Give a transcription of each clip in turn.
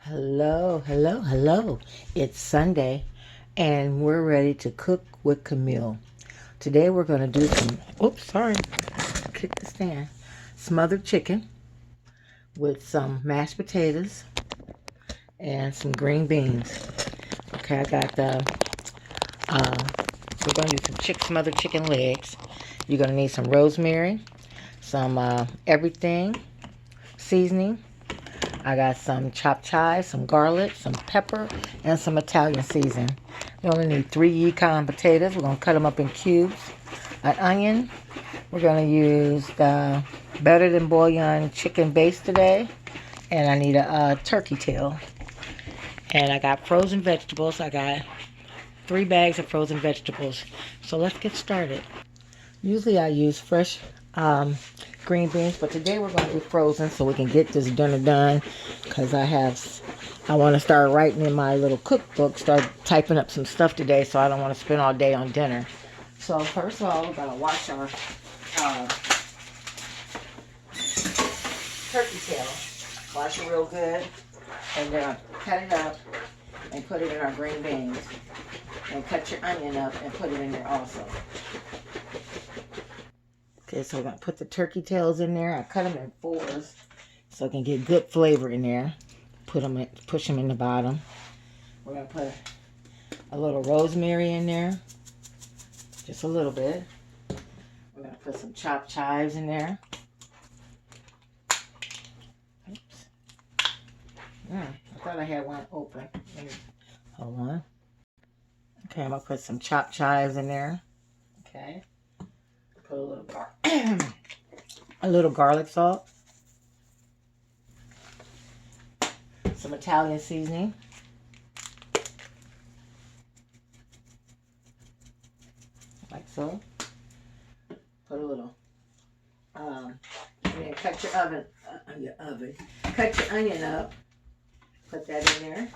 Hello, hello, hello. It's Sunday and we're ready to cook with Camille. Today we're going to do kick the stand. Smothered chicken with some mashed potatoes and some green beans. Okay, I got we're going to use some smothered chicken legs. You're going to need some rosemary, some everything seasoning. I got some chopped chive, some garlic, some pepper, and some Italian seasoning. You only need 3 yukon potatoes. We're going to cut them up in cubes. An onion. We're going to use the better than bouillon chicken base today. And I need a turkey tail. And I got frozen vegetables. I got 3 bags of frozen vegetables. So let's get started. Usually I use fresh green beans, but today we're going to do frozen so we can get this dinner done, because I want to start writing in my little cookbook, start typing up some stuff today, so I don't want to spend all day on dinner. So first of all, we're going to wash our turkey tail. Wash it real good, and then cut it up and put it in our green beans, and cut your onion up and put it in there also. Okay, so I'm going to put the turkey tails in there. I cut them in 4s so I can get good flavor in there. Push them in the bottom. We're going to put a little rosemary in there. Just a little bit. We're going to put some chopped chives in there. Oops. I thought I had one open. Hold on. Okay, I'm going to put some chopped chives in there. Okay. Put a little garlic salt, some Italian seasoning, like so. Put a little, and then cut cut your onion up, put that in there.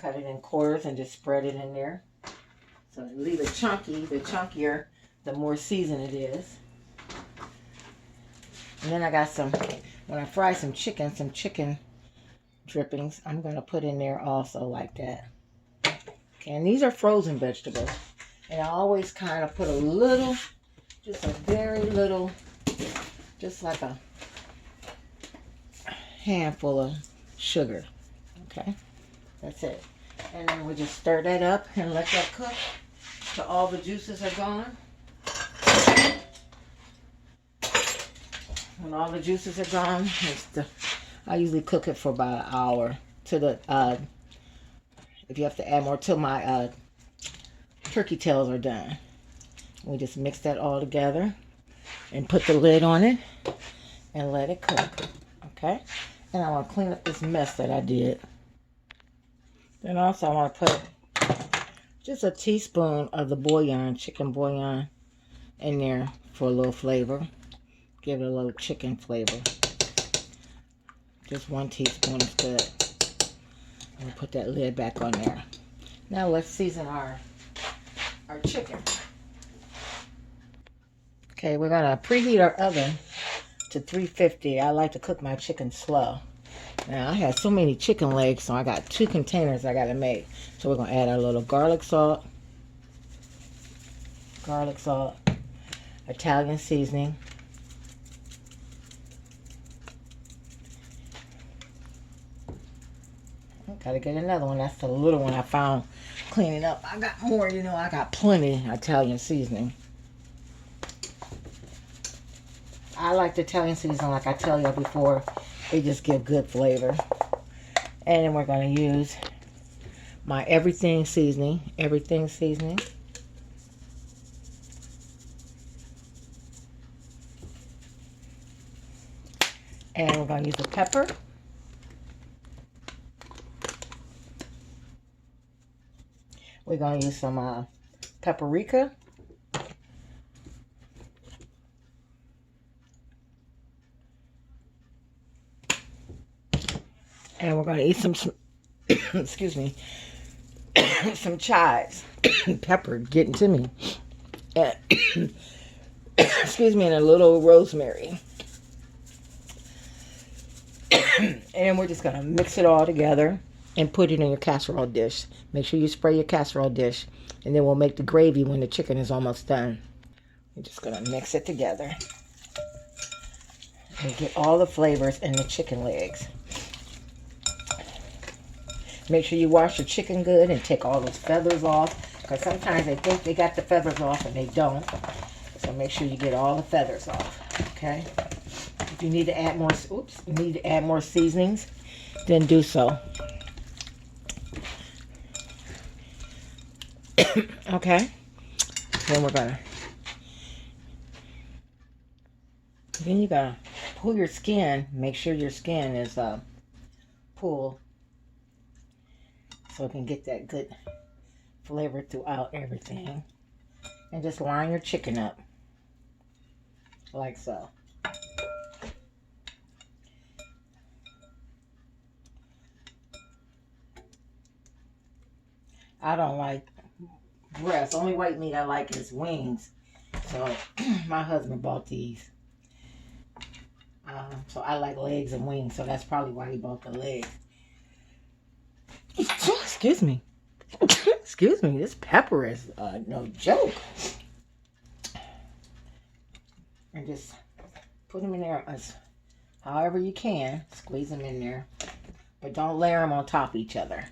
Cut it in quarters and just spread it in there. So leave it chunky. The chunkier, the more seasoned it is. And then I got when I fry some chicken drippings, I'm going to put in there also like that. Okay, and these are frozen vegetables. And I always kind of put a little, just a very little, just like a handful of sugar. Okay, that's it. And then we just stir that up and let that cook till all the juices are gone. When all the juices are gone, I usually cook it for about an hour. If you have to add more, till my turkey tails are done. We just mix that all together and put the lid on it and let it cook. Okay? And I want to clean up this mess that I did. Then also I want to put just a teaspoon of the chicken bouillon in there for a little flavor. Give it a little chicken flavor. Just 1 teaspoon is good. And we'll put that lid back on there. Now let's season our chicken. Okay, we're going to preheat our oven to 350. I like to cook my chicken slow. Now, I have so many chicken legs, so I got 2 containers I got to make. So we're going to add our little garlic salt, Italian seasoning, got to get another one. That's the little one I found cleaning up. I got more, I got plenty Italian seasoning. I like the Italian seasoning, like I tell you before. They just give good flavor. And then we're going to use my everything seasoning. And we're going to use the pepper. We're going to use some paprika. And we're going to eat some excuse me, some chives. Pepper getting to me. And excuse me, and a little rosemary. And then we're just gonna mix it all together and put it in your casserole dish. Make sure you spray your casserole dish, and then we'll make the gravy when the chicken is almost done. We're just gonna mix it together and get all the flavors in the chicken legs. Make sure you wash your chicken good and take all those feathers off, because sometimes they think they got the feathers off and they don't. So make sure you get all the feathers off, okay? If you need to add more, you need to add more seasonings, then do so. Okay? Then you gotta pull your skin. Make sure your skin is pulled so it can get that good flavor throughout everything. And just line your chicken up like so. I don't like breast. Only white meat I like is wings. So my husband bought these. So I like legs and wings. So that's probably why he bought the legs. Excuse me. Excuse me. This pepper is no joke. And just put them in there as however you can. Squeeze them in there. But don't layer them on top of each other.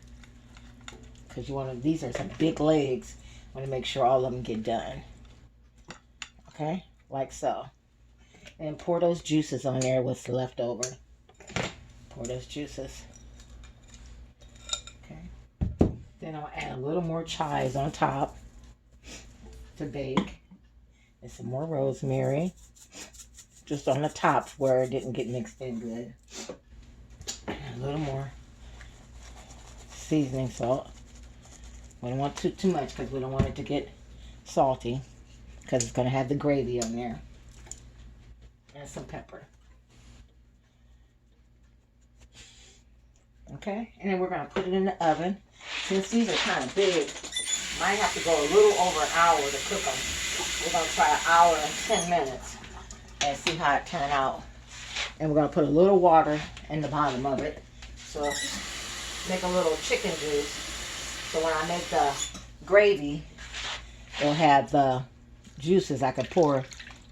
Because you want to, these are some big legs. I want to make sure all of them get done. Okay? Like so. And pour those juices on there, what's left over. Pour those juices. Okay. Then I'll add a little more chives on top to bake. And some more rosemary. Just on the top where it didn't get mixed in good. And a little more seasoning salt. We don't want too much because we don't want it to get salty. Because it's going to have the gravy on there. And some pepper. Okay, and then we're going to put it in the oven. Since these are kind of big, might have to go a little over an hour to cook them. We're going to try an hour and 10 minutes and see how it turns out. And we're going to put a little water in the bottom of it. So make a little chicken juice. So when I make the gravy, it'll have the juices I can pour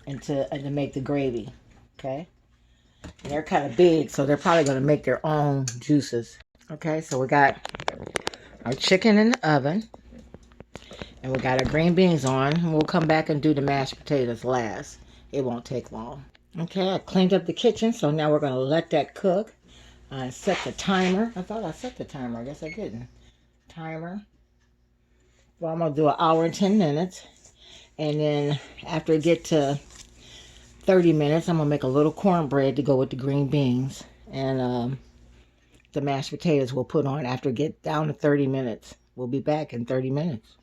into to make the gravy. Okay, and they're kind of big, so they're probably going to make their own juices. Okay, so we got our chicken in the oven, and we got our green beans on, and we'll come back and do the mashed potatoes last. It won't take long. Okay, I cleaned up the kitchen, so now we're going to let that cook. I set the timer. I thought I set the timer. I guess I didn't. Timer. Well, I'm going to do an hour and 10 minutes. And then after I get to 30 minutes, I'm going to make a little cornbread to go with the green beans. And the mashed potatoes we'll put on after I get down to 30 minutes. We'll be back in 30 minutes.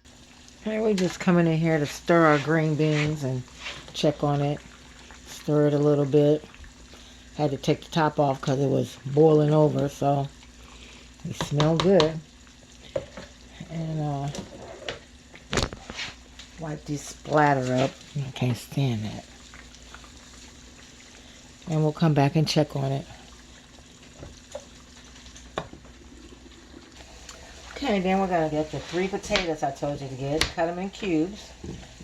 Okay, we're just coming in here to stir our green beans and check on it. Stir it a little bit. Had to take the top off because it was boiling over, so it smelled good. And wipe this splatter up. I can't stand that. And we'll come back and check on it. Okay, then we're going to get the 3 potatoes I told you to get. Cut them in cubes.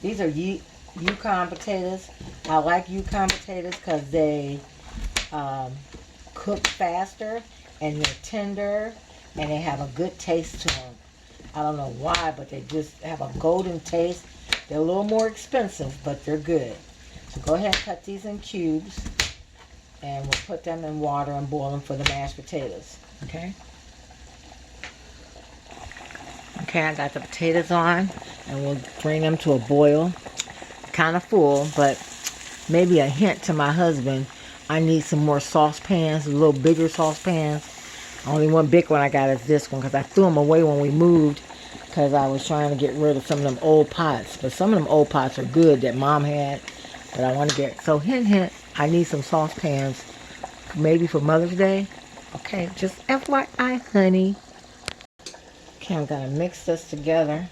These are Yukon potatoes. I like Yukon potatoes because they cook faster and they're tender and they have a good taste to them. I don't know why, but they just have a golden taste. They're a little more expensive, but they're good. So go ahead and cut these in cubes. And we'll put them in water and boil them for the mashed potatoes. Okay? Okay, I got the potatoes on. And we'll bring them to a boil. Kind of full, but maybe a hint to my husband. I need some more saucepans, a little bigger saucepans. Only one big one I got is this one because I threw them away when we moved because I was trying to get rid of some of them old pots. But some of them old pots are good that Mom had, but I want to get. So hint, I need some saucepans, maybe for Mother's Day. Okay, just FYI, honey. Okay, I'm gonna mix this together.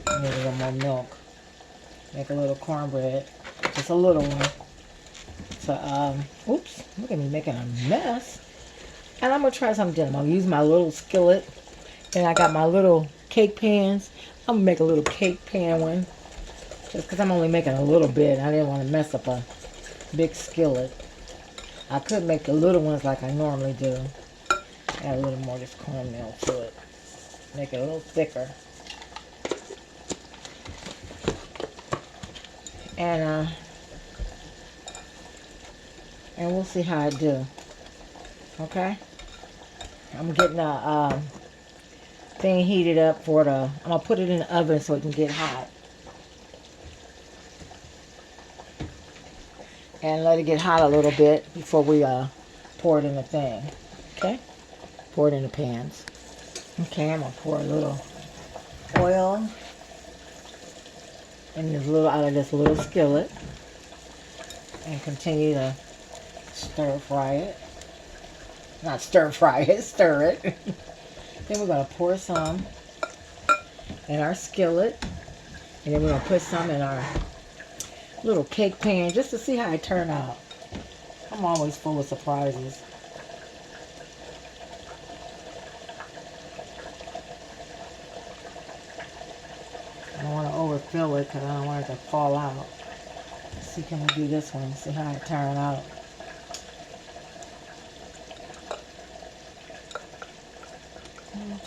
I need a little more milk. Make a little cornbread, just a little one. So, oops, look at me making a mess. And I'm going to try something different. I'm going to use my little skillet. And I got my little cake pans. I'm going to make a little cake pan one. Just because I'm only making a little bit. I didn't want to mess up a big skillet. I could make the little ones like I normally do. Add a little more just cornmeal to it. Make it a little thicker. And we'll see how I do. Okay? I'm getting a thing heated up for I'm going to put it in the oven so it can get hot. And let it get hot a little bit before we pour it in the thing. Okay? Pour it in the pans. Okay, I'm going to pour a little oil in this little, out of this little skillet. And continue to stir fry it. Not stir fry it, stir it. Then we're going to pour some in our skillet. And then we're going to put some in our little cake pan just to see how it turn out. I'm always full of surprises. I don't want to overfill it because I don't want it to fall out. Let's see, can we do this one? See how it turn out.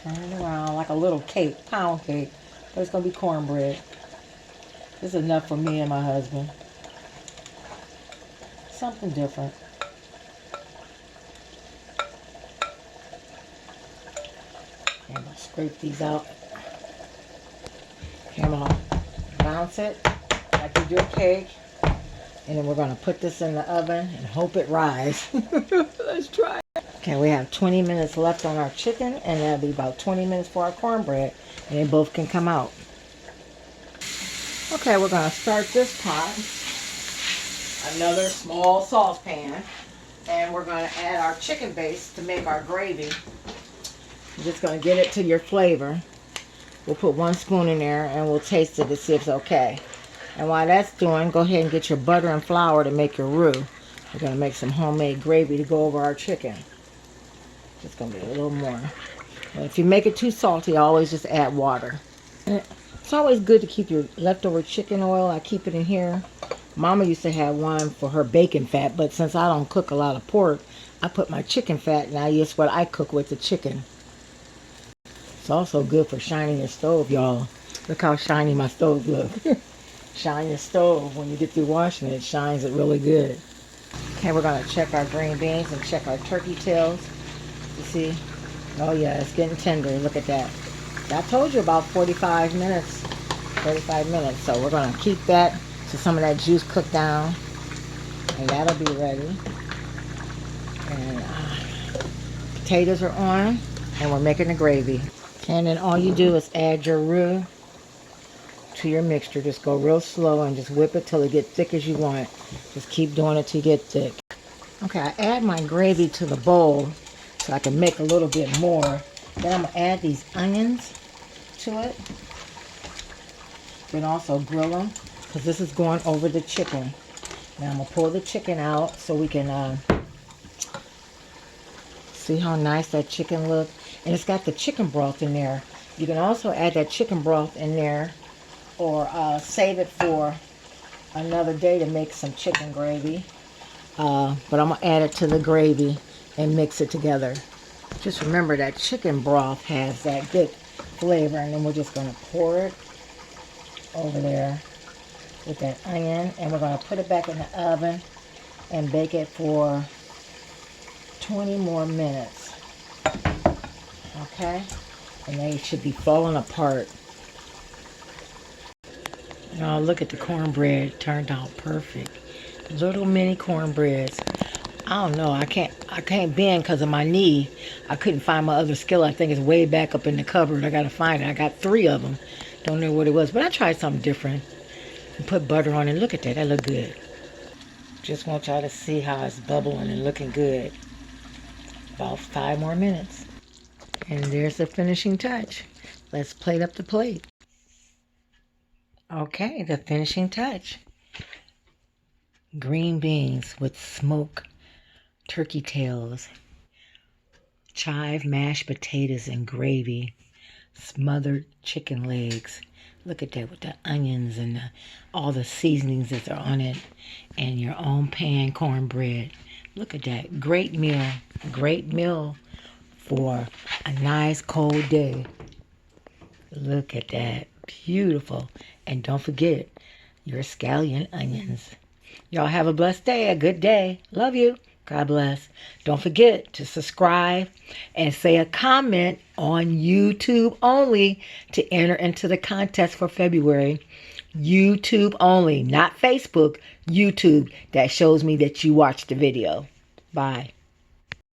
Turn it around like a little cake, pound cake. But it's going to be cornbread. This is enough for me and my husband. Something different. I'm going to scrape these out. I'm going to bounce it like you do a cake. And then we're going to put this in the oven and hope it rise. Let's try it. Okay, we have 20 minutes left on our chicken. And that'll be about 20 minutes for our cornbread. And they both can come out. Okay, we're going to start this pot. Another small saucepan. And we're going to add our chicken base to make our gravy. I'm just going to get it to your flavor. We'll put 1 spoon in there and we'll taste it to see if it's okay. And while that's doing, go ahead and get your butter and flour to make your roux. We're going to make some homemade gravy to go over our chicken. It's going to be a little more. And if you make it too salty, I always just add water. And it's always good to keep your leftover chicken oil. I keep it in here. Mama used to have one for her bacon fat, but since I don't cook a lot of pork, I put my chicken fat and I use what I cook with the chicken. It's also good for shining your stove, y'all. Look how shiny my stove looks. Shine your stove. When you get through washing it, it shines it really good. Okay, we're going to check our green beans and check our turkey tails. You see? Oh yeah, it's getting tender. Look at that. I told you about 45 minutes. 45 minutes. So we're going to keep that so some of that juice cook down. And that'll be ready. And potatoes are on. And we're making the gravy. And then all you do is add your roux to your mixture. Just go real slow and just whip it till it gets thick as you want it. Just keep doing it till you get thick. Okay, I add my gravy to the bowl so I can make a little bit more. Then I'm going to add these onions to it. Then also grill them because this is going over the chicken. Now I'm going to pull the chicken out so we can see how nice that chicken looks. And it's got the chicken broth in there. You can also add that chicken broth in there or save it for another day to make some chicken gravy. But I'm going to add it to the gravy and mix it together. Just remember that chicken broth has that good flavor. And then we're just going to pour it over there with that onion. And we're going to put it back in the oven and bake it for 20 more minutes. Okay? And they should be falling apart. Oh, look at the cornbread. Turned out perfect. Little mini cornbreads. I don't know. I can't bend because of my knee. I couldn't find my other skillet. I think it's way back up in the cupboard. I got to find it. I got 3 of them. Don't know what it was. But I tried something different. And put butter on it. Look at that. That look good. Just want y'all to see how it's bubbling and looking good. About 5 more minutes. And there's the finishing touch. Let's plate up the plate. Okay, the finishing touch. Green beans with smoked turkey tails chive mashed potatoes and gravy, smothered chicken legs. Look at that with the onions and all the seasonings that are on it, and your own pan cornbread. Look at that. Great meal. Great meal for a nice cold day. Look at that. Beautiful. And don't forget your scallion onions. Y'all have a blessed day, a good day. Love you. God bless. Don't forget to subscribe and say a comment on YouTube only to enter into the contest for February. YouTube only, not Facebook, YouTube. That shows me that you watched the video. Bye.